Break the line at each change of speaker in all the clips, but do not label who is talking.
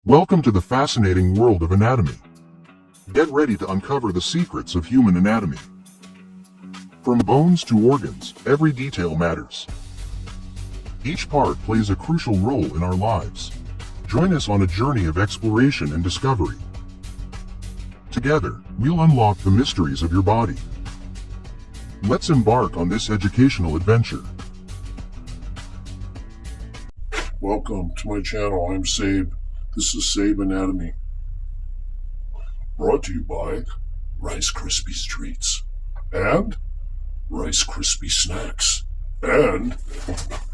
Welcome to the fascinating world of anatomy. Get ready to uncover the secrets of human anatomy. From bones to organs, every detail matters. Each part plays a crucial role in our lives. Join us on a journey of exploration and discovery. Together, we'll unlock the mysteries of your body. Let's embark on this educational adventure.
Welcome to my channel. I'm Sabe. This is Sabe Anatomy. Brought to you by Rice Krispies Treats and Rice Krispie Snacks and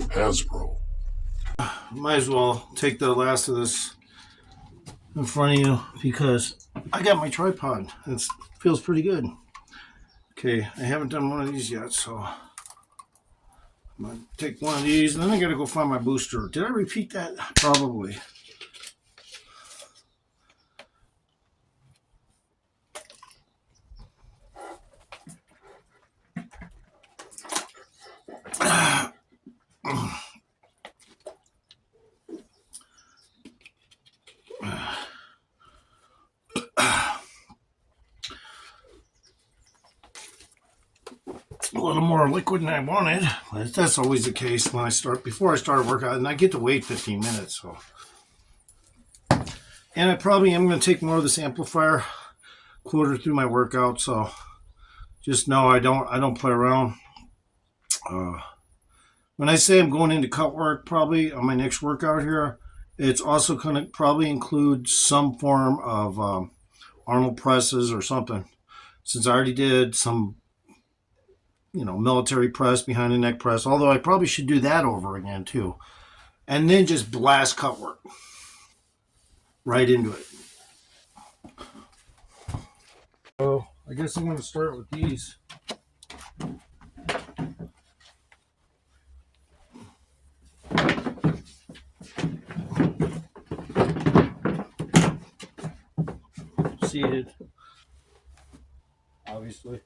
Hasbro.
Might as well take the last of this in front of you because I got my tripod. It feels pretty good. Okay, I haven't done one of these yet, so I'm gonna take one of these and then I gotta go find my booster. Did I repeat that? Probably. A little more liquid than I wanted, but that's always the case when before I start a workout, and I get to wait 15 minutes. So, and I probably am going to take more of this amplifier quarter through my workout. So, just know I don't play around. When I say I'm going into cut work, probably on my next workout here, it's also going to probably include some form of Arnold presses or something. Since I already did some military press, behind the neck press, although I probably should do that over again too. And then just blast cut work right into it. So I guess I'm going to start with these. Seated, obviously.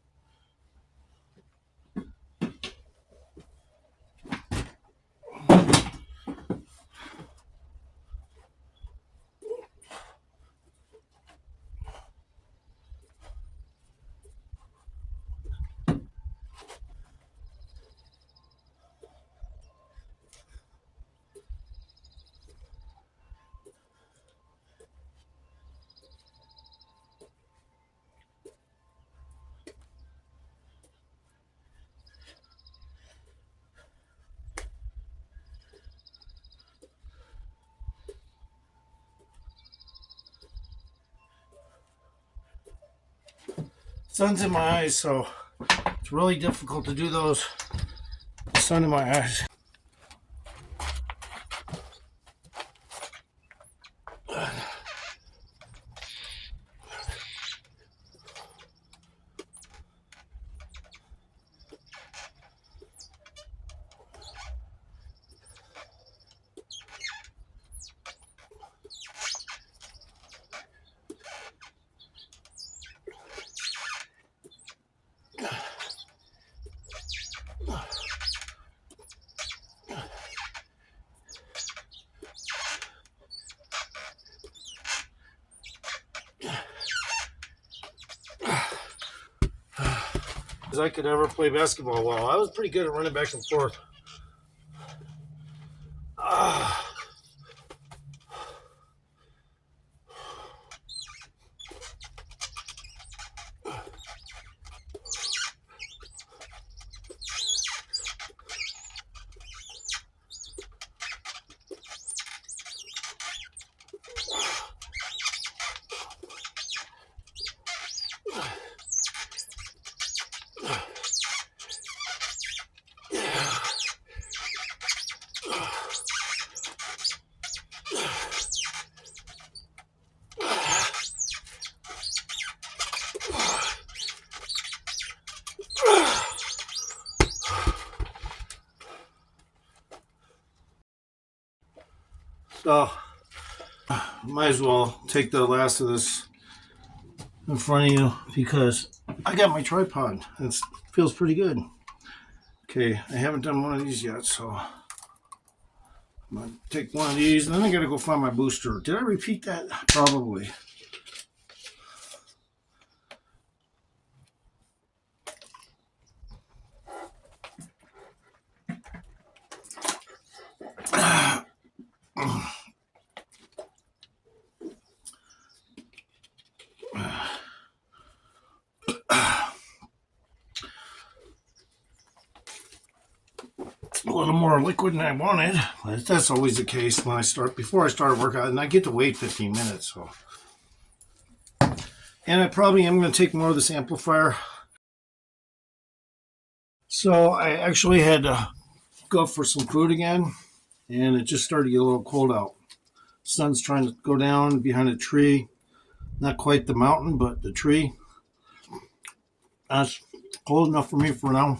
Sun's in my eyes, so it's really difficult to do those. Sun in my eyes. I could ever play basketball well. I was pretty good at running back and forth. So, might as well take the last of this in front of you because I got my tripod. It feels pretty good. Okay, I haven't done one of these yet, so I'm going to take one of these, and then I got to go find my booster. Did I repeat that? Probably. A little more liquid than I wanted. That's always the case when before I start a workout, and I get to wait 15 minutes. So, and I probably am going to take more of this amplifier. So I actually had to go for some food again, and it just started to get a little cold out. Sun's trying to go down behind a tree. Not quite the mountain, but the tree. That's cold enough for me for now.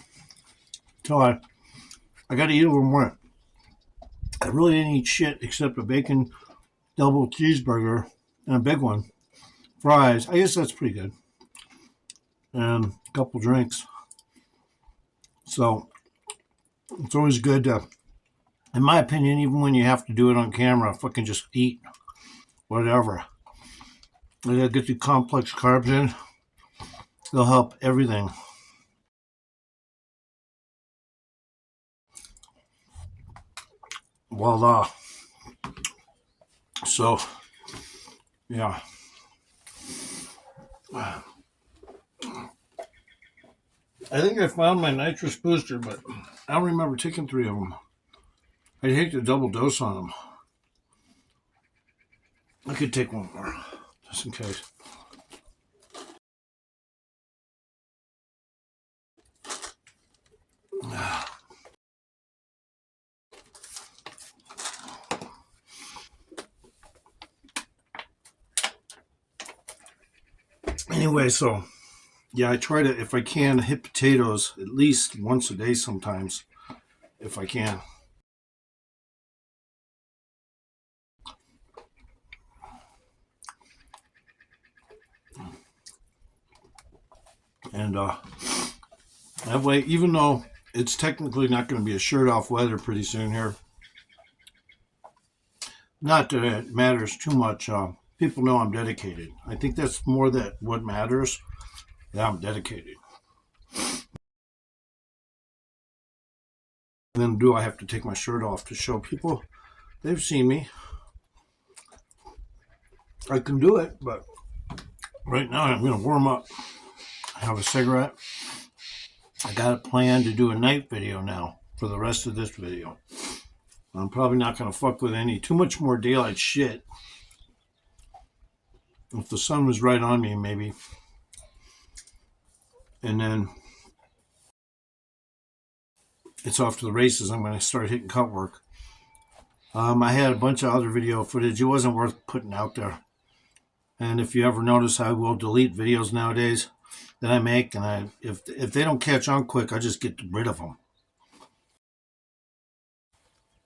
So I got to eat a little more. I really didn't eat shit except a bacon double cheeseburger and a big one. Fries. I guess that's pretty good. And a couple drinks. So it's always good to, in my opinion, even when you have to do it on camera, fucking just eat whatever. I gotta get the complex carbs in. They'll help everything. Voila. So, yeah. I think I found my nitrous booster, but I don't remember taking 3 of them. I'd hate to double dose on them. I could take one more, just in case. Anyway, so yeah, I try to, if I can, hit potatoes at least once a day sometimes, if I can. And that way, even though it's technically not going to be a shirt off weather pretty soon here, not that it matters too much. People know I'm dedicated. I think that's more that what matters. Yeah, I'm dedicated. And then do I have to take my shirt off to show people they've seen me? I can do it, but right now I'm going to warm up. I have a cigarette. I got a plan to do a night video now for the rest of this video. I'm probably not going to fuck with any too much more daylight shit. If the sun was right on me, maybe. And then it's off to the races. I'm going to start hitting cut work. I had a bunch of other video footage. It wasn't worth putting out there. And if you ever notice, I will delete videos nowadays that I make. And if they don't catch on quick, I just get rid of them.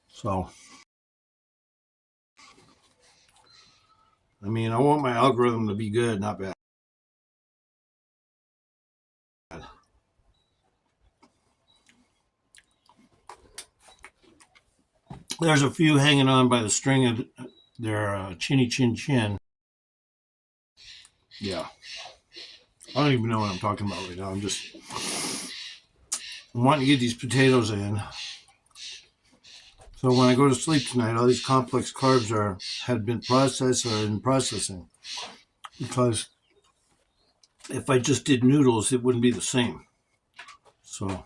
So, I mean, I want my algorithm to be good, not bad. There's a few hanging on by the string of their chinny chin chin. Yeah. I don't even know what I'm talking about right now. I'm wanting to get these potatoes in. So when I go to sleep tonight, all these complex carbs had been processed or in processing. Because if I just did noodles, it wouldn't be the same. So.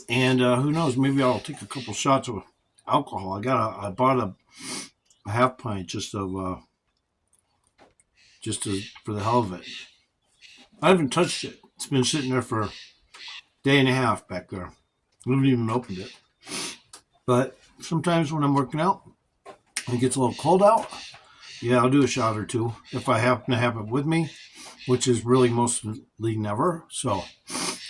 And who knows, maybe I'll take a couple shots of alcohol. I bought a half pint just for the hell of it. I haven't touched it. It's been sitting there for a day and a half back there. I haven't even opened it. But sometimes when I'm working out, it gets a little cold out. Yeah, I'll do a shot or two if I happen to have it with me, which is really mostly never. So,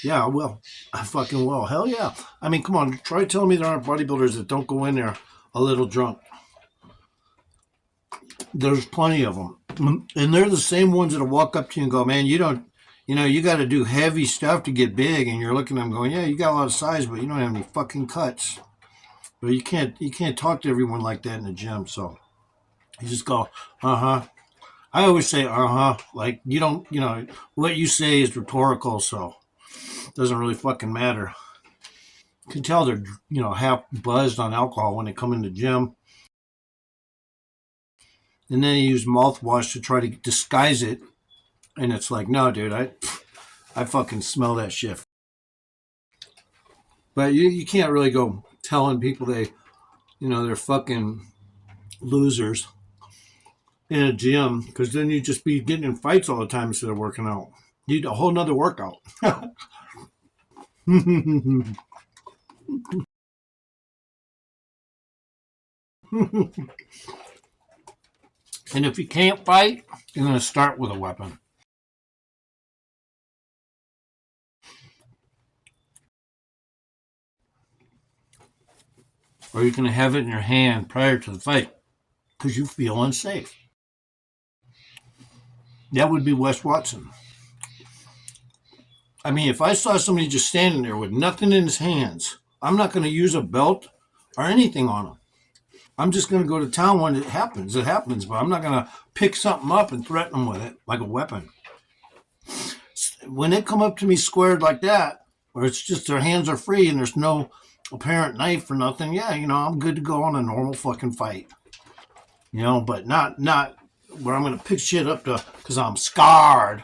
yeah, I will. I fucking will. Hell yeah. I mean, come on. Try telling me there aren't bodybuilders that don't go in there a little drunk. There's plenty of them. And they're the same ones that'll walk up to you and go, man, you don't You got to do heavy stuff to get big, and you're looking at them going, yeah, you got a lot of size, but you don't have any fucking cuts. But you can't talk to everyone like that in the gym. So you just go, uh-huh. I always say, uh-huh. Like, you don't, what you say is rhetorical, so it doesn't really fucking matter. You can tell they're, half buzzed on alcohol when they come in the gym. And then you use mouthwash to try to disguise it. And it's like, no, dude, I fucking smell that shit. But you can't really go telling people they're fucking losers in a gym, because then you'd just be getting in fights all the time instead of working out. You need a whole nother workout. And if you can't fight, you're going to start with a weapon. Or you're going to have it in your hand prior to the fight because you feel unsafe. That would be Wes Watson. I mean, if I saw somebody just standing there with nothing in his hands, I'm not going to use a belt or anything on him. I'm just going to go to town when it happens. It happens, but I'm not going to pick something up and threaten them with it like a weapon. When they come up to me squared like that, where it's just their hands are free and there's no apparent knife or nothing, yeah, I'm good to go on a normal fucking fight. But not where I'm going to pick shit up because I'm scarred.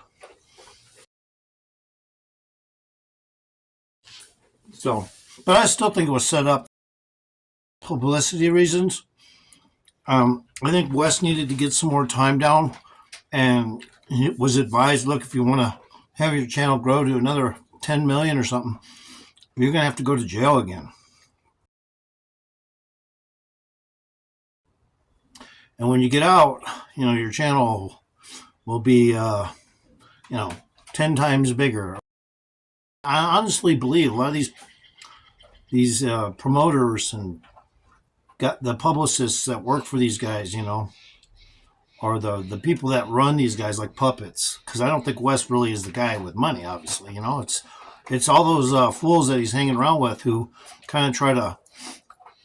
So, but I still think it was set up publicity reasons. I think Wes needed to get some more time down, and he was advised, look, if you want to have your channel grow to another 10 million or something, you're going to have to go to jail again. And when you get out, your channel will be, 10 times bigger. I honestly believe a lot of these promoters and got the publicists that work for these guys, or the people that run these guys like puppets. Because I don't think Wes really is the guy with money, obviously. It's all those fools that he's hanging around with who kind of try to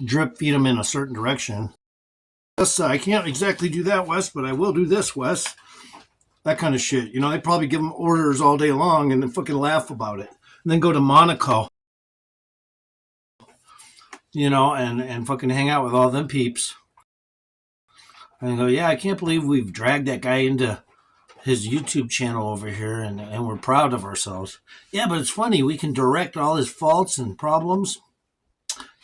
drip feed him in a certain direction. Yes, I can't exactly do that, Wes, but I will do this, Wes. That kind of shit. They probably give him orders all day long and then fucking laugh about it. And then go to Monaco, and fucking hang out with all them peeps. And go, yeah, I can't believe we've dragged that guy into his YouTube channel over here, and we're proud of ourselves. Yeah, but it's funny. We can direct all his faults and problems,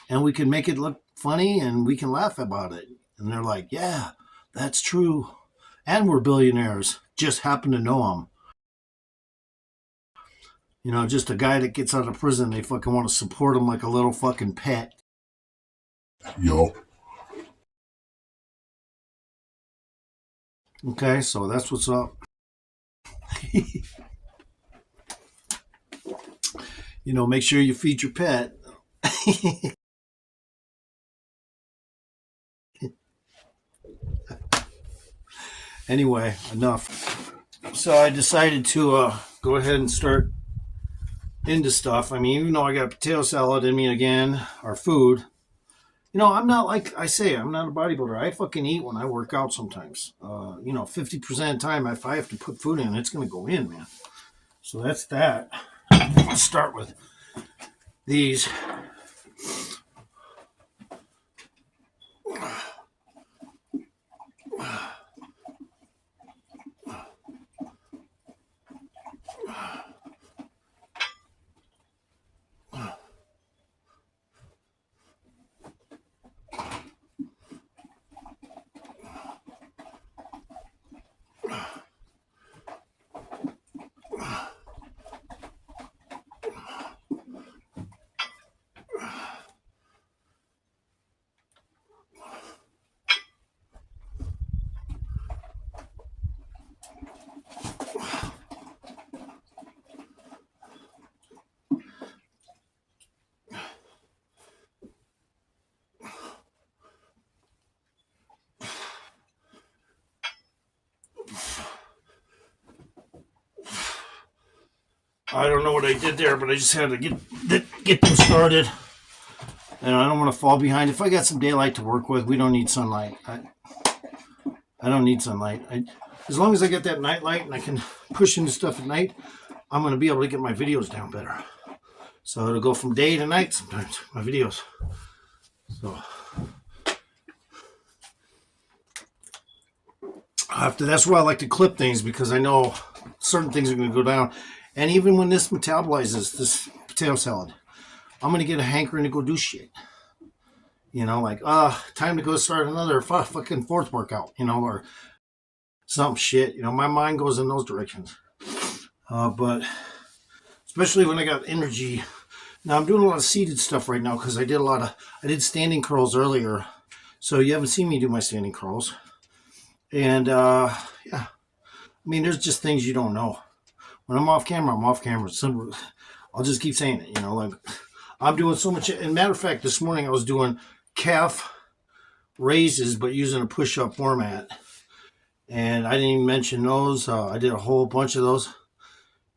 and we can make it look funny, and we can laugh about it. And they're like, yeah, that's true. And we're billionaires. Just happen to know him. Just a guy that gets out of prison, they fucking want to support him like a little fucking pet.
Yo.
Okay, so that's what's up. Make sure you feed your pet. Anyway, enough. So I decided to go ahead and start into stuff. I mean, even though I got potato salad in me again, or food, I'm not like I say, I'm not a bodybuilder. I fucking eat when I work out sometimes. 50% of the time, if I have to put food in, it's going to go in, man. So that's that. Let's start with these. I don't know what I did there, but I just had to get them started. And I don't want to fall behind. If I got some daylight to work with, we don't need sunlight. I don't need sunlight. As long as I get that night light and I can push into stuff at night, I'm going to be able to get my videos down better. So it'll go from day to night sometimes, my videos. So that's why I like to clip things, because I know certain things are going to go down. And even when this metabolizes, this potato salad, I'm going to get a hankering to go do shit. You know, like, time to go start another fucking fourth workout, you know, or some shit. You know, my mind goes in those directions. But especially when I got energy. Now I'm doing a lot of seated stuff right now because I did standing curls earlier. So you haven't seen me do my standing curls. And yeah, I mean, there's just things you don't know. When I'm off camera, I'm off camera. I'll just keep saying it, you know, like I'm doing so much. And matter of fact, this morning I was doing calf raises, but using a push-up format. And I didn't even mention those. I did a whole bunch of those.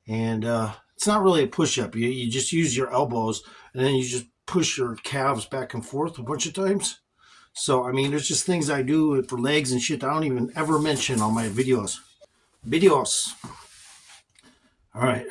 And it's not really a push-up. You just use your elbows, and then you just push your calves back and forth a bunch of times. So, I mean, there's just things I do for legs and shit I don't even ever mention on my videos. All right.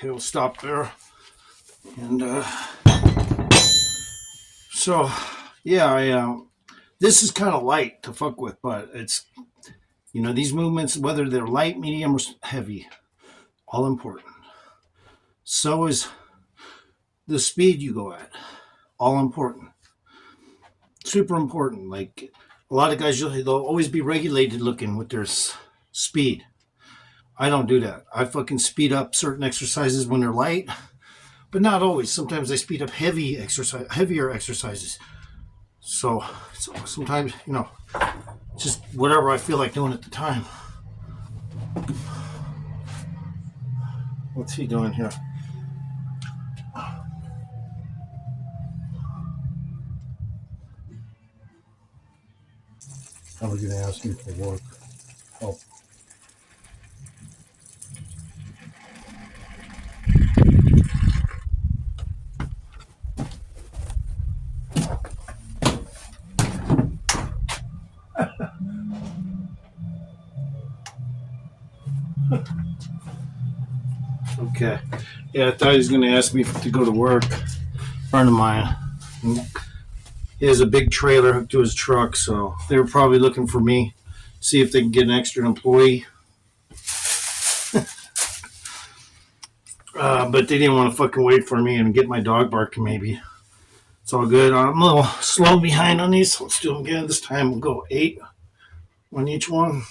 Okay, we'll stop there. And so, yeah, this is kind of light to fuck with, but it's, you know, these movements, whether they're light, medium, or heavy, all important. So is the speed you go at, all important. Super important. Like a lot of guys, they'll always be regulated looking with their speed. I don't do that. I fucking speed up certain exercises when they're light, but not always. Sometimes I speed up heavier exercises. So sometimes, you know, just whatever I feel like doing at the time. What's he doing here? Probably going to ask me for work. Oh. Okay. Yeah, I thought he was going to ask me to go to work. A friend of mine. He has a big trailer hooked to his truck, so they were probably looking for me, see if they can get an extra employee. But they didn't want to fucking wait for me and get my dog barking, maybe. It's all good. I'm a little slow behind on these, so let's do them again. This time we'll go 8 on each one.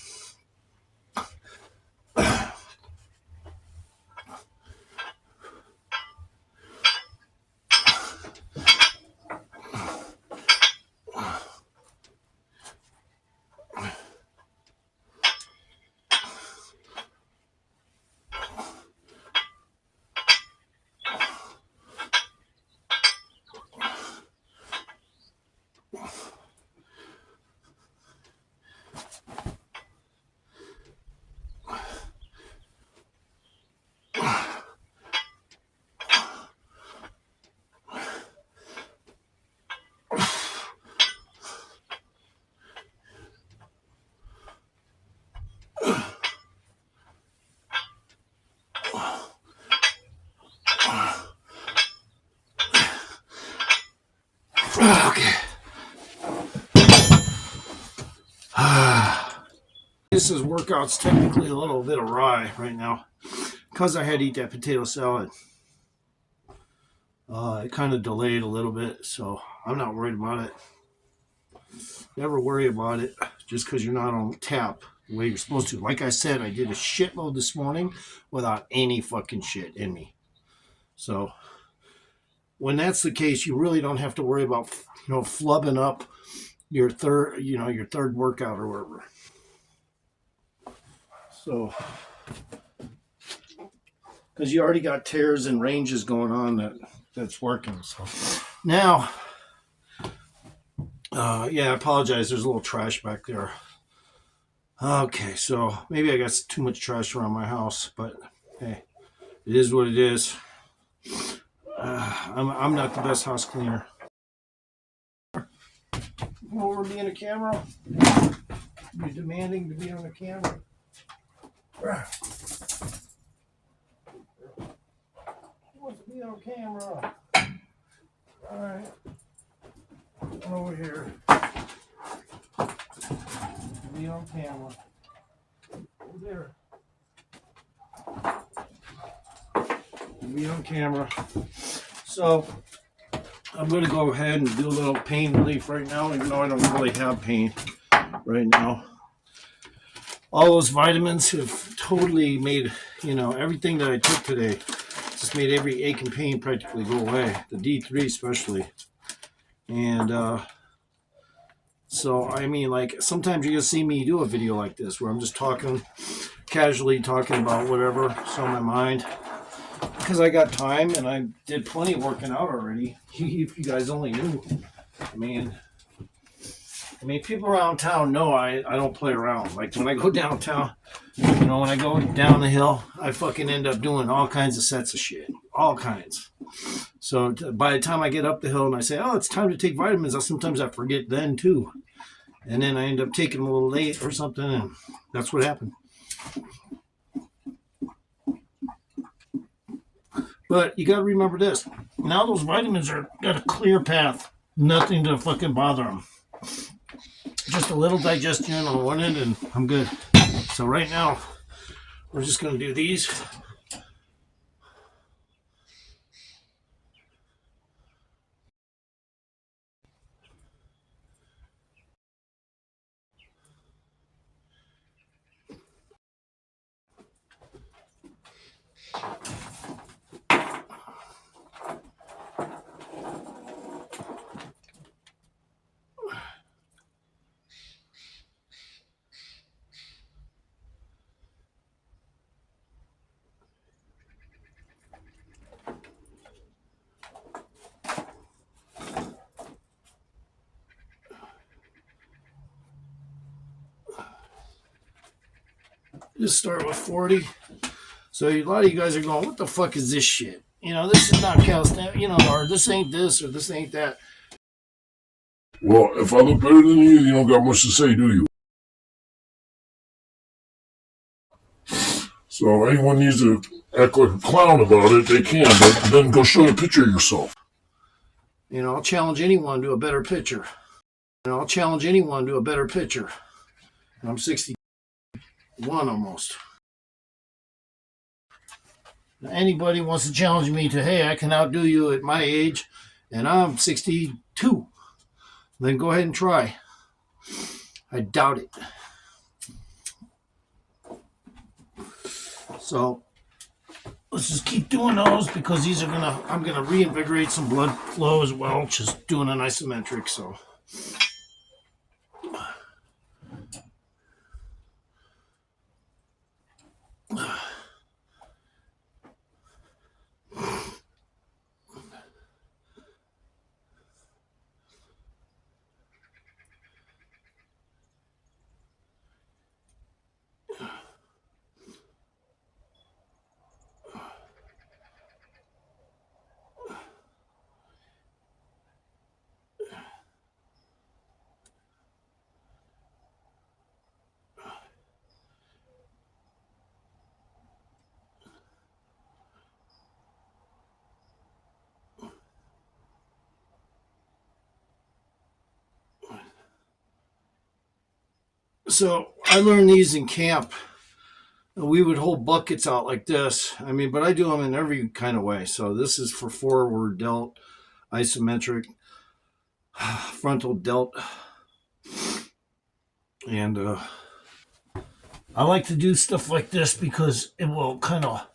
Okay. This is workout's technically a little bit awry right now because I had to eat that potato salad. It kind of delayed a little bit, so I'm not worried about it. Never worry about it just because you're not on tap the way you're supposed to. Like I said, I did a shitload this morning without any fucking shit in me. So when that's the case, you really don't have to worry about, flubbing up your third workout or whatever. So, because you already got tears and ranges going on that's working. So now, I apologize. There's a little trash back there. Okay, so maybe I got too much trash around my house, but hey, it is what it is. I'm not the best house cleaner. Over being a camera, you're demanding to be on the camera. Who wants to be on camera? All right, over here. Be on camera. Over there. Be on camera. So I'm going to go ahead and do a little pain relief right now, even though I don't really have pain right now. All those vitamins have totally made, everything that I took today just made every ache and pain practically go away. The D3 especially. And so, I mean, like, sometimes you're going to see me do a video like this where I'm just casually talking about whatever, so in my mind. Because I got time and I did plenty of working out already. If you guys only knew. I mean, people around town know I don't play around. Like when I go downtown, when I go down the hill, I fucking end up doing all kinds of sets of shit. All kinds. So by the time I get up the hill and I say, oh, it's time to take vitamins, sometimes I forget then too. And then I end up taking them a little late or something, and that's what happened. But you got to remember this. Now those vitamins got a clear path. Nothing to fucking bother them. Just a little digestion on one end and I'm good. So right now, we're just going to do these. Just start with 40. So a lot of you guys are going, what the fuck is this shit? This is not calisthenics, or this ain't this, or this ain't that.
Well, if I look better than you don't got much to say, do you? So anyone needs to act like a clown about it, they can, but then go show a picture of yourself.
I'll challenge anyone to a better picture. I'm 61 almost. Now, anybody wants to challenge me to, hey, I can outdo you at my age, and I'm 62, then go ahead and try. I doubt it. So let's just keep doing those because I'm gonna reinvigorate some blood flow as well, just doing an isometric. So. So I learned these in camp. We would hold buckets out like this. I mean, but I do them in every kind of way. So this is for forward delt, isometric, frontal delt, and I like to do stuff like this because it will kind of.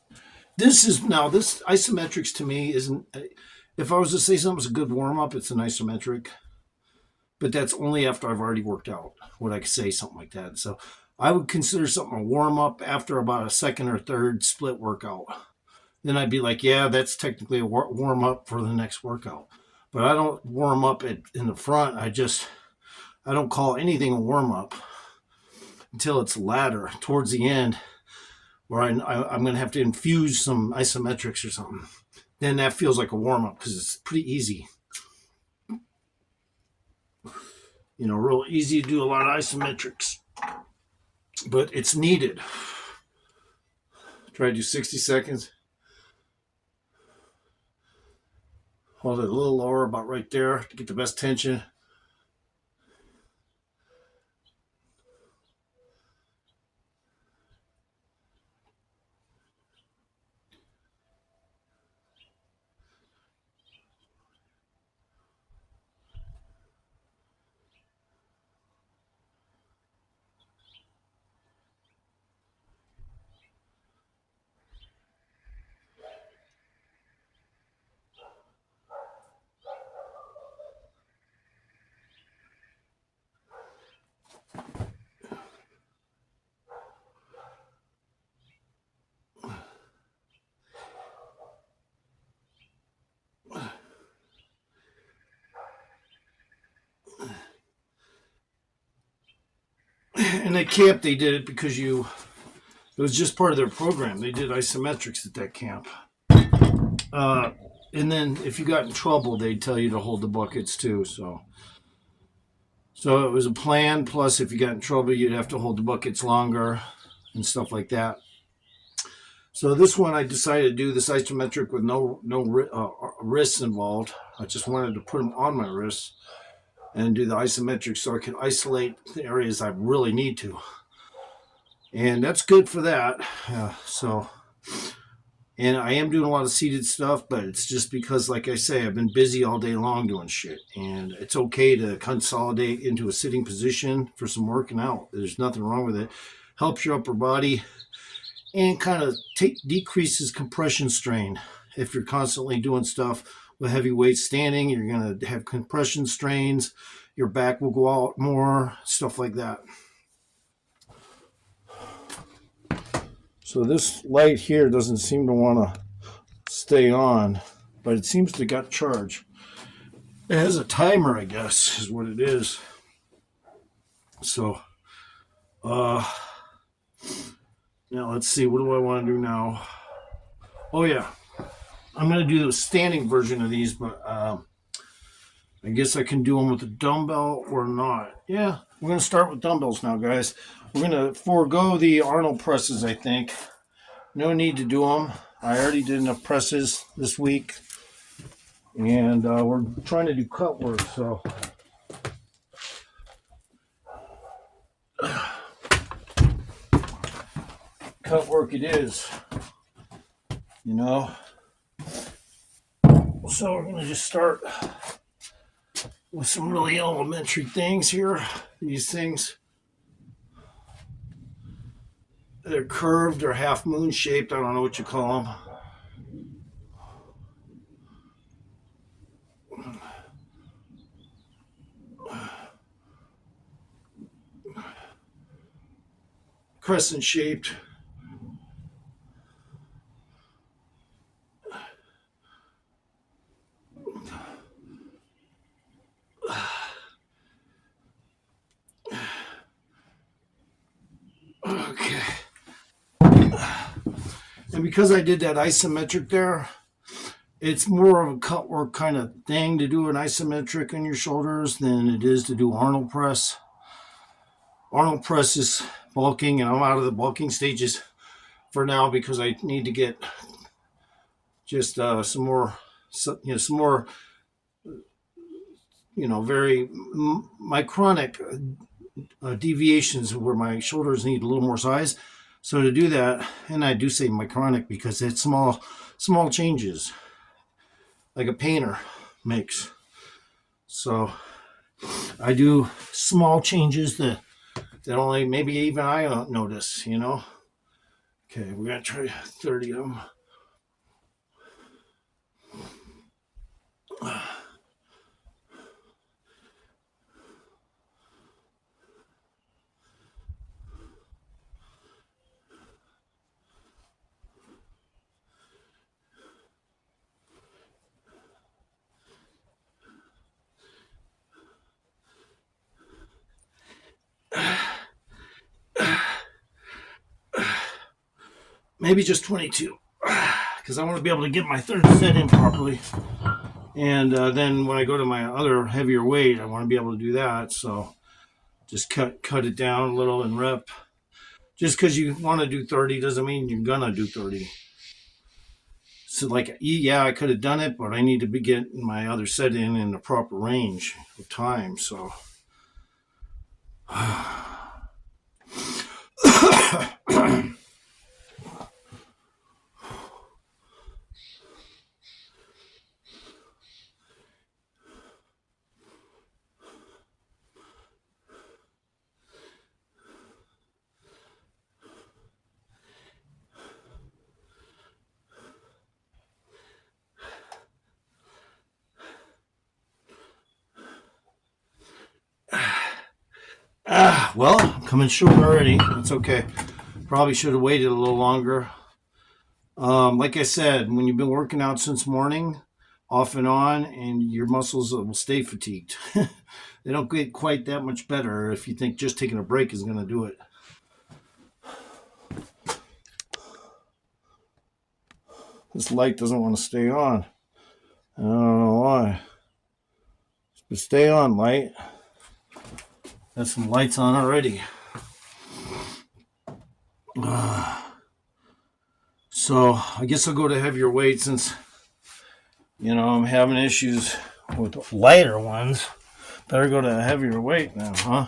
This isometrics to me isn't. If I was to say something's a good warm up, it's an isometric. But that's only after I've already worked out. Would I say something like that? So I would consider something a warm up after about a second or third split workout. Then I'd be like, yeah, that's technically a warm up for the next workout. But I don't warm up in the front. I don't call anything a warm up until it's ladder towards the end, where I'm going to have to infuse some isometrics or something. Then that feels like a warm up because it's pretty easy. You know, real easy to do a lot of isometrics, but it's needed. Try to do 60 seconds. Hold it a little lower, about right there, to get the best tension. And at camp, they did it because it was just part of their program. They did isometrics at that camp. And then if you got in trouble, they'd tell you to hold the buckets too. So it was a plan. Plus, if you got in trouble, you'd have to hold the buckets longer and stuff like that. So this one, I decided to do this isometric with no wrists involved. I just wanted to put them on my wrists and do the isometric so I can isolate the areas I really need to. And that's good for that. And I am doing a lot of seated stuff, but it's just because, like I say, I've been busy all day long doing shit. And it's okay to consolidate into a sitting position for some working out. There's nothing wrong with it. Helps your upper body and kind of decreases compression strain. If you're constantly doing stuff with heavy weights standing, you're going to have compression strains. Your back will go out more, stuff like that. So this light here doesn't seem to want to stay on, but it seems to got charged. It has a timer, I guess, is what it is. So, now let's see, what do I want to do now? Oh yeah, I'm going to do the standing version of these, but I guess I can do them with a dumbbell or not. Yeah, we're going to start with dumbbells now, guys. We're going to forego the Arnold presses, I think. No need to do them. I already did enough presses this week. And we're trying to do cut work, so. Cut work it is. You know. So we're going to just start with some really elementary things here. These things, they're curved or half moon shaped. I don't know what you call them. Crescent shaped. Okay. And because I did that isometric there, it's more of a cut work kind of thing to do an isometric on your shoulders than it is to do Arnold press. Arnold press is bulking, and I'm out of the bulking stages for now because I need to get just some more, very micronic deviations where my shoulders need a little more size. So to do that, and I do say micronic because it's small changes, like a painter makes. So I do small changes that only maybe even I don't notice, you know. Okay, we're gonna try 30 of them. Maybe just 22, because I want to be able to get my third set in properly. And then when I go to my other heavier weight, I want to be able to do that. So just cut it down a little and rep. Just because you want to do 30 doesn't mean you're gonna do 30. So like, yeah, I could have done it, but I need to be getting my other set in the proper range of time. So. Well, I'm coming short already. That's okay. Probably should have waited a little longer. Like I said, when you've been working out since morning, off and on, and your muscles will stay fatigued. They don't get quite that much better if you think just taking a break is going to do it. This light doesn't want to stay on. I don't know why. But stay on, light. Got some lights on already. So I guess I'll go to heavier weight since, I'm having issues with lighter ones. Better go to a heavier weight now, huh?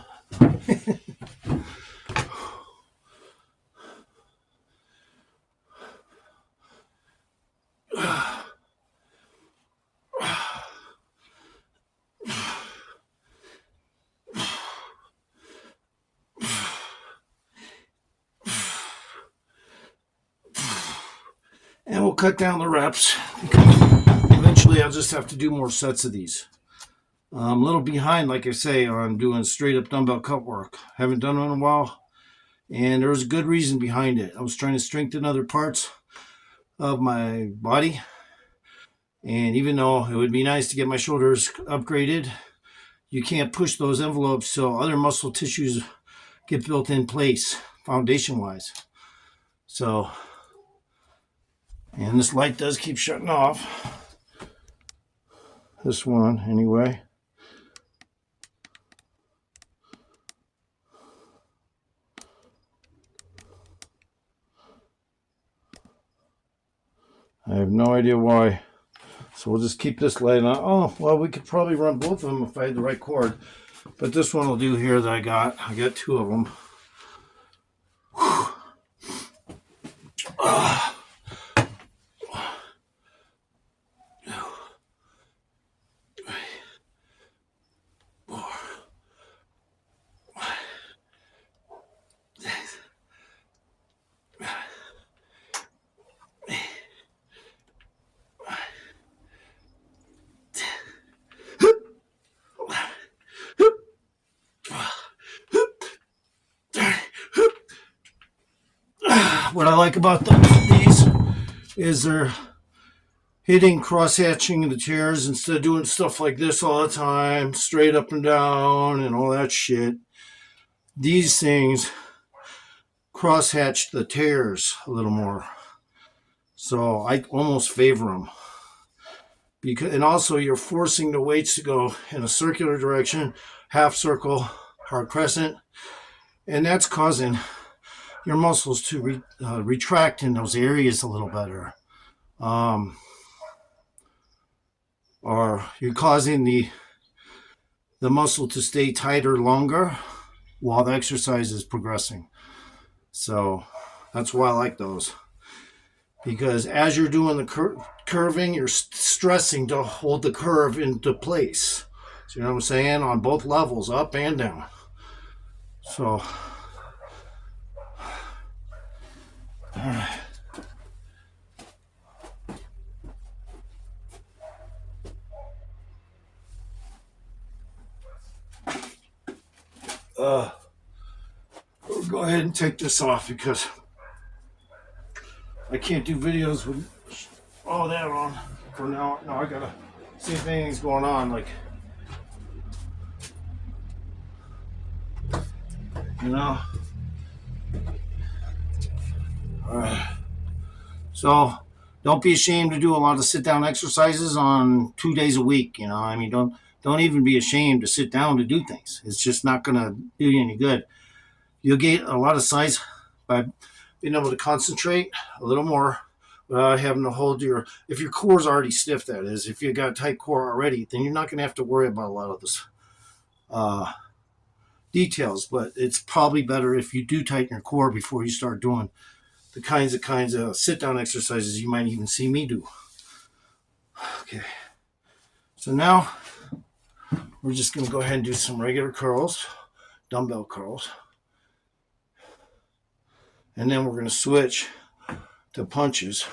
And we'll cut down the reps. Eventually, I'll just have to do more sets of these. I'm a little behind, like I say, on doing straight up dumbbell cut work. Haven't done it in a while. And there was a good reason behind it. I was trying to strengthen other parts of my body. And even though it would be nice to get my shoulders upgraded, you can't push those envelopes till other muscle tissues get built in place, foundation-wise. So, and this light does keep shutting off. This one, anyway. I have no idea why. So we'll just keep this light on. Oh, well, we could probably run both of them if I had the right cord. But this one will do here that I got. I got two of them. What I like about these is they're hitting cross-hatching the chairs instead of doing stuff like this all the time, straight up and down and all that shit. These things cross-hatch the tears a little more. So I almost favor them. And also you're forcing the weights to go in a circular direction, half circle, hard crescent, and that's causing your muscles to retract in those areas a little better. Or you're causing the muscle to stay tighter longer, while the exercise is progressing. So that's why I like those. Because as you're doing the curving, you're stressing to hold the curve into place. So you know what I'm saying? On both levels, up and down. So, all right. We'll go ahead and take this off because I can't do videos with all that on for now. No, I gotta see if anything's going on. Like, you know. All right. So don't be ashamed to do a lot of sit down exercises on 2 days a week. You know, I mean, don't even be ashamed to sit down to do things. It's just not gonna do you any good. You'll get a lot of size by being able to concentrate a little more without having to hold if your core's already stiff, that is, if you got a tight core already, then you're not going to have to worry about a lot of this details. But it's probably better if you do tighten your core before you start doing the kinds of sit down exercises you might even see me do. Okay. So now we're just going to go ahead and do some regular curls, dumbbell curls. And then we're going to switch to punches.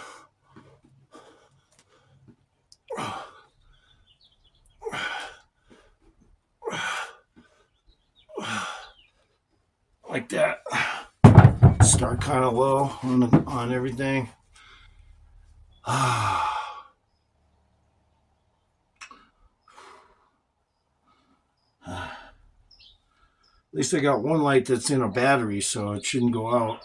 Like that. Start kind of low on everything. At least I got one light that's in a battery, so it shouldn't go out.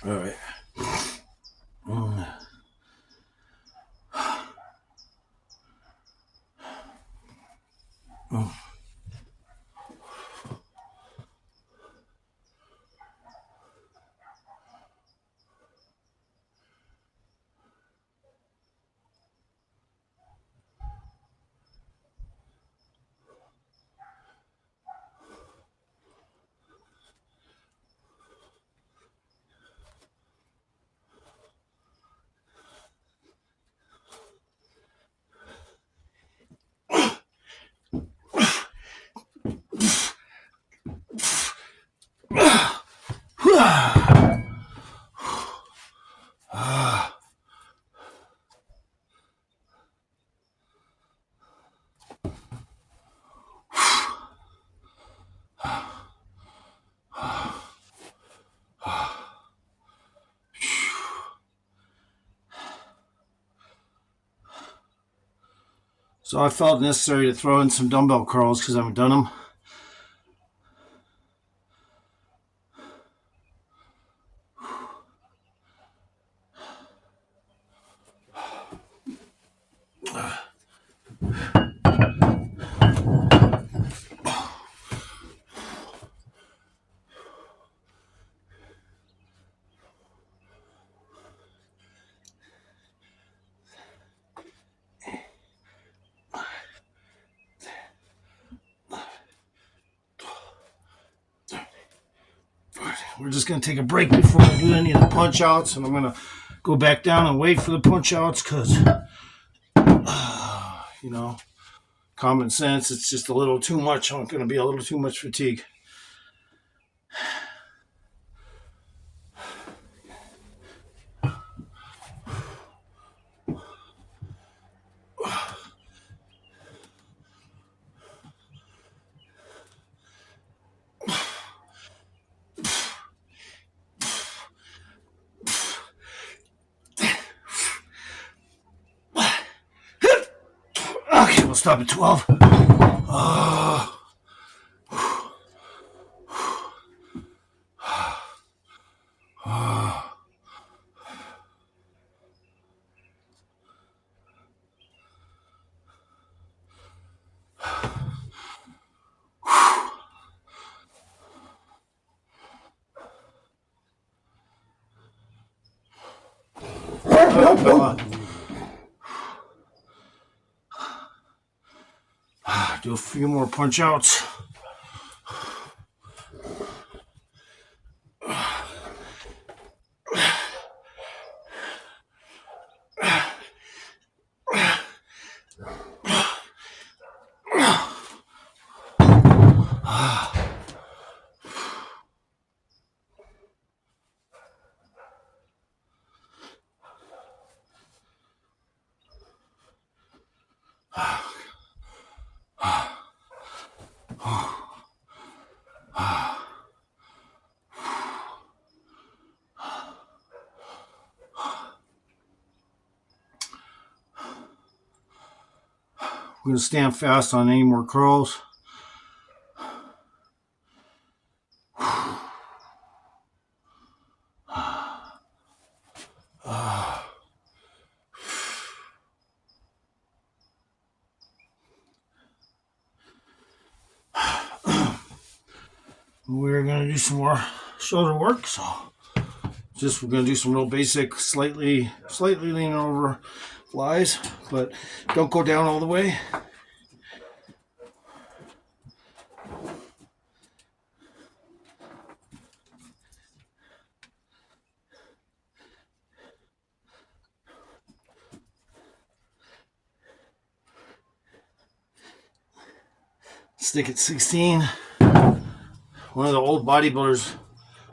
All right. So I felt necessary to throw in some dumbbell curls because I haven't done them. We're just going to take a break before we do any of the punch outs, and I'm going to go back down and wait for the punch outs because, common sense. It's just a little too much. I'm going to be a little too much fatigue. Okay, we'll stop at 12. Do a few more punch outs. We're going to stand fast on any more curls. We're going to do some more shoulder work. So we're going to do some real basic, slightly leaning over flies, but don't go down all the way. Stick at 16. One of the old bodybuilders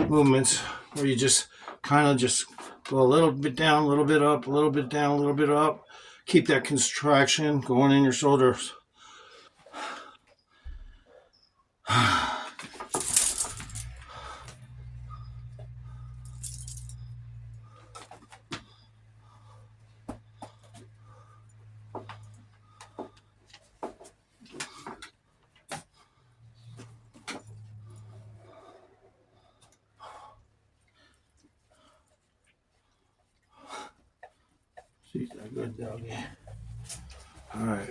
movements where you just kind of just go a little bit down, a little bit up, a little bit down, a little bit up. Keep that contraction going in your shoulders. She's a good doggy. All right.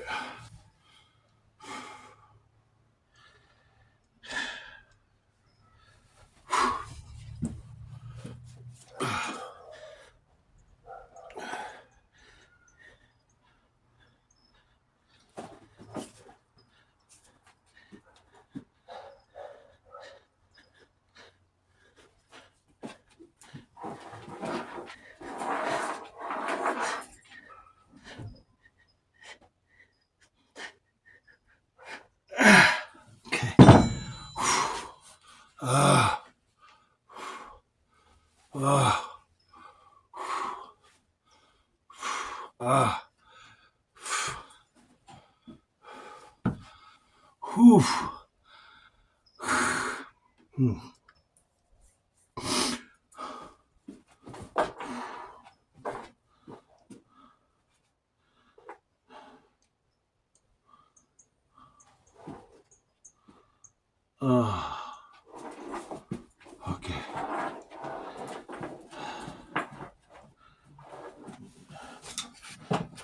Okay.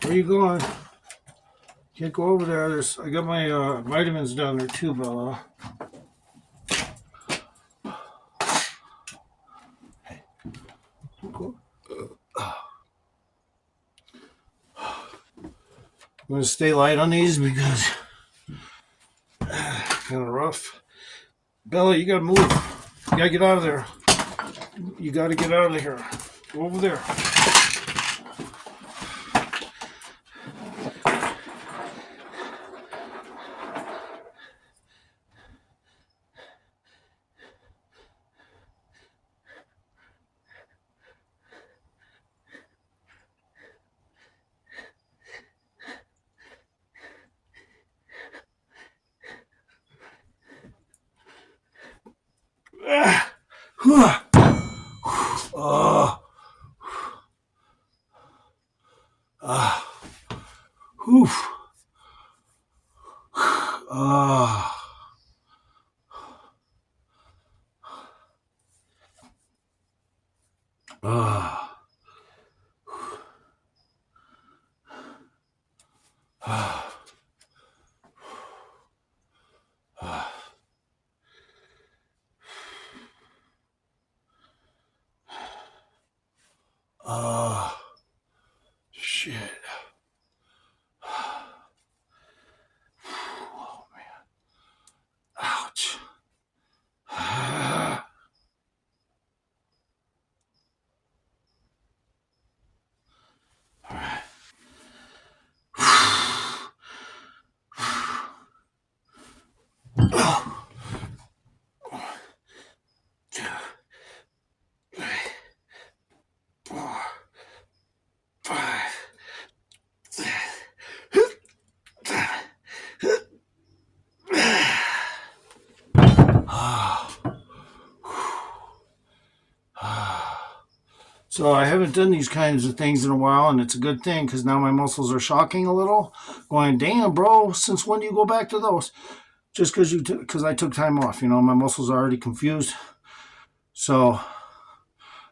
Where are you going? Can't go over there. I got my vitamins down there too, Bella. Hey. I'm going to stay light on these because kind of rough. Bella, you got to move. You got to get out of there. You got to get out of here. Go over there. Shit. Oh, man. Ouch. All right. Two, three, four, five, six. So I haven't done these kinds of things in a while, and it's a good thing because now my muscles are shocking a little. Going, damn, bro, since when do you go back to those? Just because I took time off, my muscles are already confused. So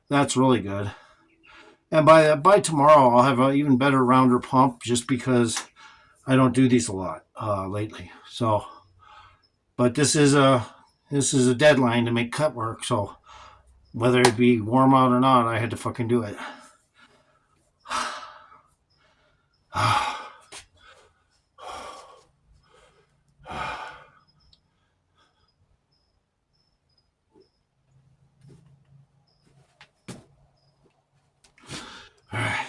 that's really good. And by tomorrow, I'll have an even better rounder pump, just because I don't do these a lot lately. So, but this is a deadline to make cut work. So whether it be warm out or not, I had to fucking do it. All right.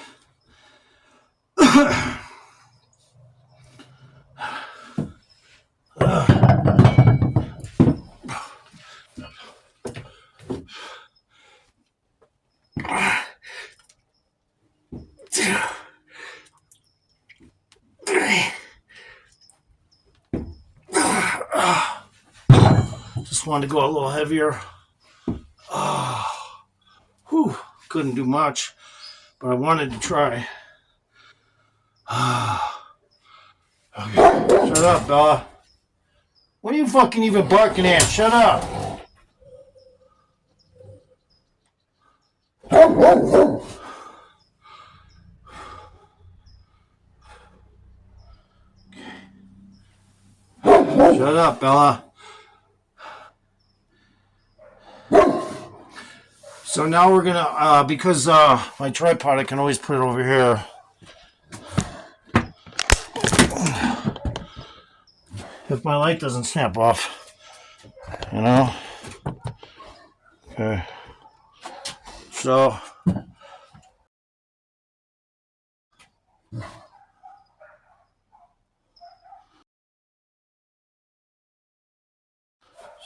Just wanted to go a little heavier. Whew, couldn't do much, but I wanted to try. Okay. Shut up, Bella. What are you fucking even barking at? Shut up. Shut up, Bella. So now we're gonna, because my tripod, I can always put it over here. If my light doesn't snap off, Okay. So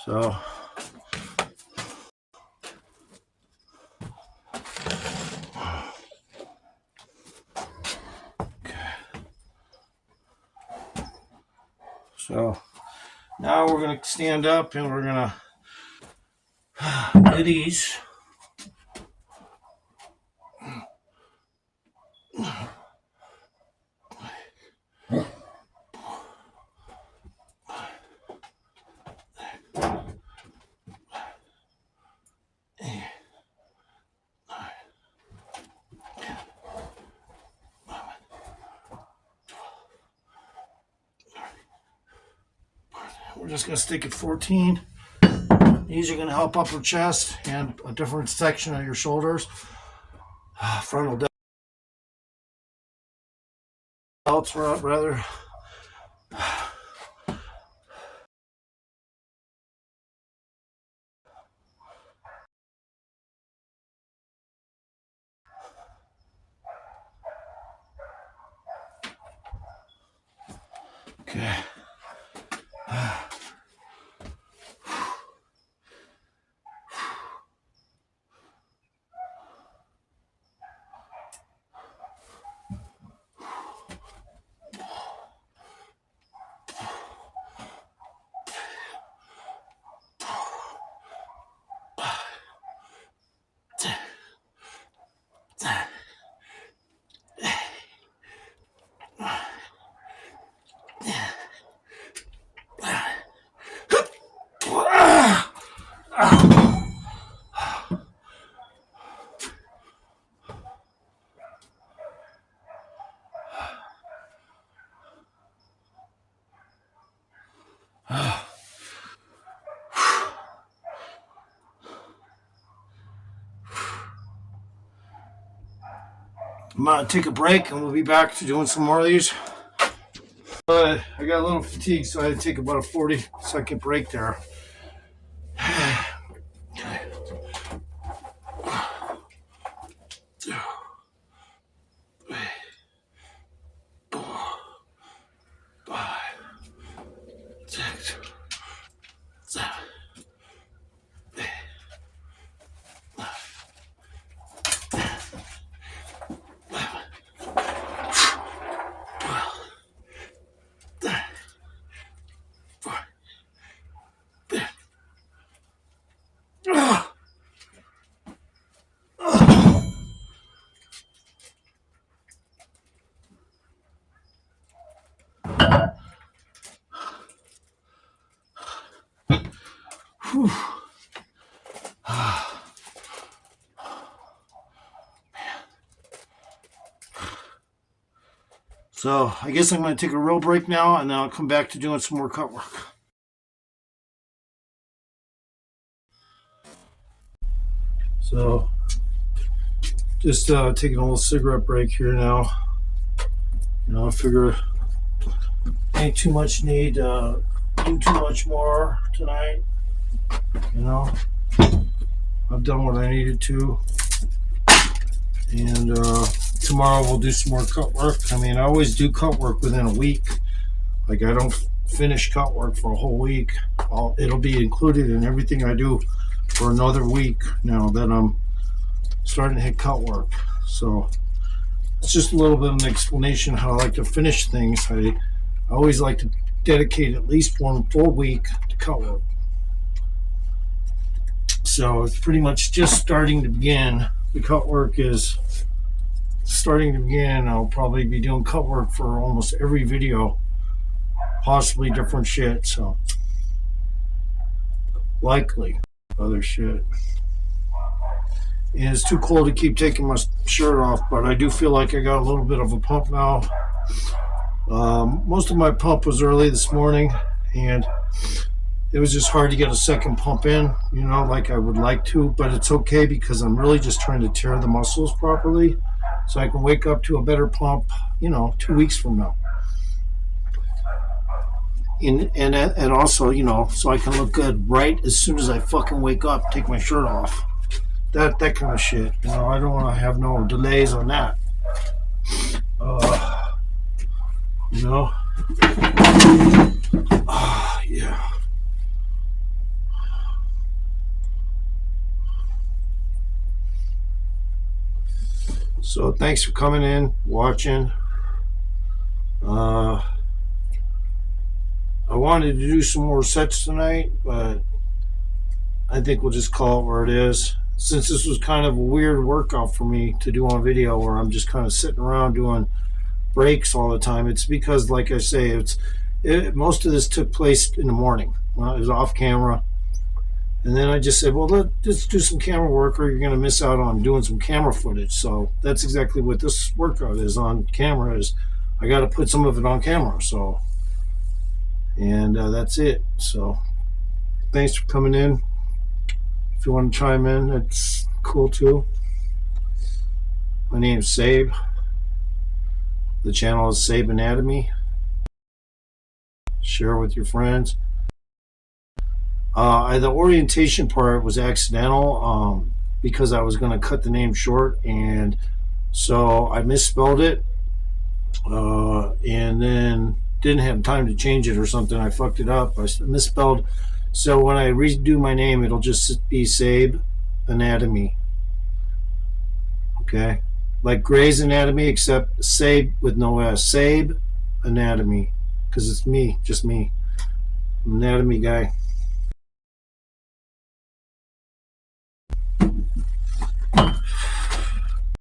So So now we're going to stand up and we're going to do these. We're just going to stick at 14. These are going to help upper chest and a different section of your shoulders. Frontal delts, rather. Okay. I'm gonna take a break and we'll be back to doing some more of these. I got a little fatigued, so I had to take about a 40-second break there. So I guess I'm going to take a real break now, and then I'll come back to doing some more cut work. So just taking a little cigarette break here now. I figure ain't too much need to do too much more tonight. I've done what I needed to, and tomorrow we'll do some more cut work. I always do cut work within a week. Like, I don't finish cut work for a whole week. It'll be included in everything I do for another week now that I'm starting to hit cut work. So it's just a little bit of an explanation how I like to finish things. I always like to dedicate at least one full week to cut work. So it's pretty much just starting to begin. The cut work is starting to begin. I'll probably be doing cut work for almost every video, possibly different shit. So likely other shit. And it's too cold to keep taking my shirt off, but I do feel like I got a little bit of a pump now. Most of my pump was early this morning, and it was just hard to get a second pump in, like I would like to, but it's okay because I'm really just trying to tear the muscles properly so I can wake up to a better pump, 2 weeks from now. And also, so I can look good right as soon as I fucking wake up, take my shirt off. That kind of shit. I don't want to have no delays on that. Yeah. So thanks for coming in, watching. I wanted to do some more sets tonight, but I think we'll just call it where it is. Since this was kind of a weird workout for me to do on video, where I'm just kind of sitting around doing breaks all the time, it's because, like I say, most of this took place in the morning. It was off camera. And then I just said, well, let's do some camera work, or you're going to miss out on doing some camera footage. So that's exactly what this workout is on camera. Is I got to put some of it on camera. So, and that's it. So thanks for coming in. If you want to chime in, that's cool too. My name's Sabe. The channel is Sabe Anatomy. Share with your friends. The orientation part was accidental because I was going to cut the name short, and so I misspelled it, and then didn't have time to change it or something. I fucked it up. I misspelled. So when I redo my name, it'll just be Sabe Anatomy. Okay? Like Grey's Anatomy, except Sabe with no S. Sabe Anatomy. Because it's me, just me. Anatomy guy.